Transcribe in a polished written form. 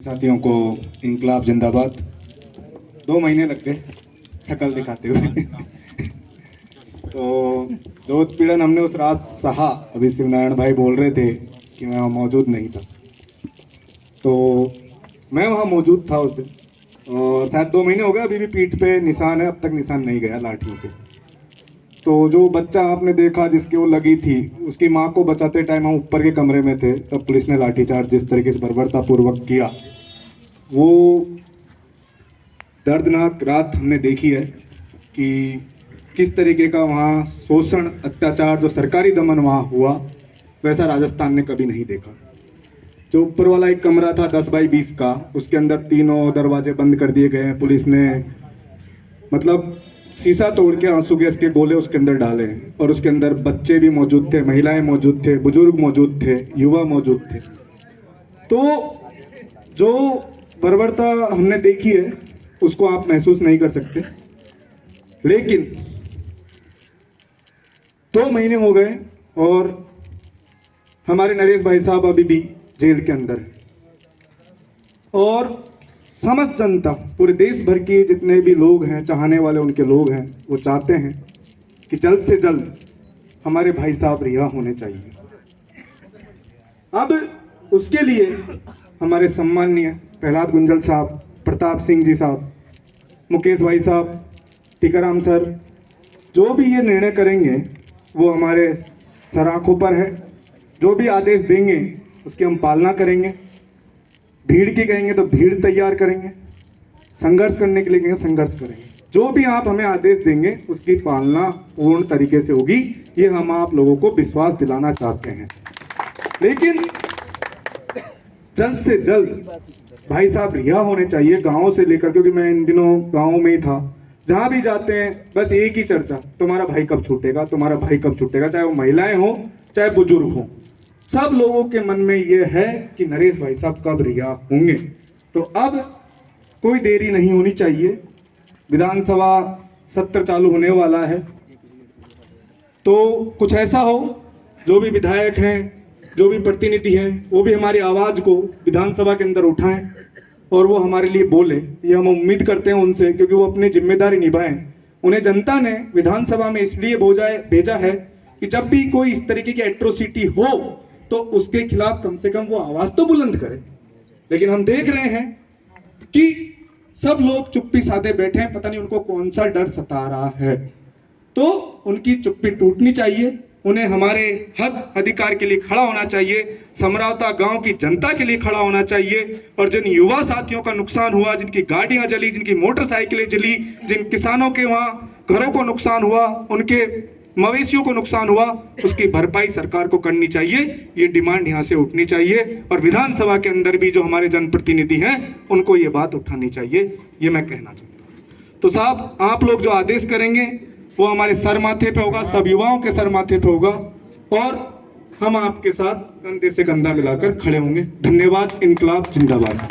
साथियों को इंकलाब जिंदाबाद। 2 महीने लग गए शक्ल दिखाते हुए तो जो उत्पीड़न हमने उस रात सहा, अभी शिवनारायण भाई बोल रहे थे कि मैं वहाँ मौजूद नहीं था, तो मैं वहाँ मौजूद था उस दिन और शायद 2 महीने हो गए, अभी भी पीठ पे निशान है, अब तक निशान नहीं गया लाठियों पे। तो जो बच्चा आपने देखा जिसके वो लगी थी, उसकी माँ को बचाते टाइम हम ऊपर के कमरे में थे, तब पुलिस ने लाठीचार्ज जिस तरीके से बर्बरतापूर्वक किया, वो दर्दनाक रात हमने देखी है कि किस तरीके का वहाँ शोषण, अत्याचार, जो सरकारी दमन वहाँ हुआ, वैसा राजस्थान ने कभी नहीं देखा। जो ऊपर वाला एक कमरा था 10 बाई 20 का, उसके अंदर तीनों दरवाजे बंद कर दिए गए हैं। पुलिस ने मतलब शीशा तोड़ के आंसू गैस के गोले उसके अंदर डाले हैं और उसके अंदर बच्चे भी मौजूद थे, महिलाएं मौजूद थे, बुजुर्ग मौजूद थे, युवा मौजूद थे। तो जो बर्बरता हमने देखी है उसको आप महसूस नहीं कर सकते, लेकिन 2 महीने हो गए और हमारे नरेश भाई साहब अभी भी जेल के अंदर है और समस्त जनता, पूरे देश भर के जितने भी लोग हैं, चाहने वाले उनके लोग हैं, वो चाहते हैं कि जल्द से जल्द हमारे भाई साहब रिहा होने चाहिए। अब उसके लिए हमारे सम्माननीय प्रहलाद गुंजल साहब, प्रताप सिंह जी साहब, मुकेश भाई साहब, टीकाराम सर, जो भी ये निर्णय करेंगे वो हमारे सर आँखों पर है। जो भी आदेश देंगे उसकी हम पालना करेंगे। भीड़ की कहेंगे तो भीड़ तैयार करेंगे, संघर्ष करने के लिए कहेंगे संघर्ष करेंगे। जो भी आप हमें आदेश देंगे उसकी पालना पूर्ण तरीके से होगी, ये हम आप लोगों को विश्वास दिलाना चाहते हैं। लेकिन जल्द से जल्द भाई साहब रिहा होने चाहिए, गाँव से लेकर, क्योंकि मैं इन दिनों गाँव में ही था। जहाँ भी जाते हैं बस एक ही चर्चा, तुम्हारा भाई कब छूटेगा, तुम्हारा भाई कब छूटेगा, चाहे वो महिलाएं हो चाहे बुजुर्ग हो, सब लोगों के मन में ये है कि नरेश भाई साहब कब रिहा होंगे। तो अब कोई देरी नहीं होनी चाहिए। विधानसभा सत्र चालू होने वाला है, तो कुछ ऐसा हो, जो भी विधायक हैं, जो भी प्रतिनिधि हैं, वो भी हमारी आवाज़ को विधानसभा के अंदर उठाएं और वो हमारे लिए बोले। ये हम उम्मीद करते हैं उनसे, क्योंकि वो अपनी जिम्मेदारी निभाएं। उन्हें जनता ने विधानसभा में इसलिए भेजा है कि जब भी कोई इस तरीके की एट्रोसिटी हो तो उसके खिलाफ कम से कम वो आवाज तो बुलंद करे। लेकिन हम देख रहे हैं कि सब लोग चुप्पी साधे बैठे हैं, पता नहीं उनको कौन सा डर सता रहा है। तो उनकी चुप्पी टूटनी चाहिए, उन्हें हमारे हक अधिकार के लिए खड़ा होना चाहिए, समरावता गांव की जनता के लिए खड़ा होना चाहिए। और जिन युवा साथियों का नुकसान हुआ, जिनकी गाड़ियां जली, जिनकी मोटरसाइकिलें जली, जिन किसानों के वहां घरों को नुकसान हुआ, उनके मवेशियों को नुकसान हुआ, उसकी भरपाई सरकार को करनी चाहिए। ये डिमांड यहाँ से उठनी चाहिए और विधानसभा के अंदर भी जो हमारे जनप्रतिनिधि हैं उनको ये बात उठानी चाहिए, ये मैं कहना चाहता हूँ। तो साहब, आप लोग जो आदेश करेंगे वो हमारे सर माथे पे होगा, सब युवाओं के सर माथे पे होगा और हम आपके साथ कंधे से कंधा मिलाकर खड़े होंगे। धन्यवाद। इंकलाब जिंदाबाद।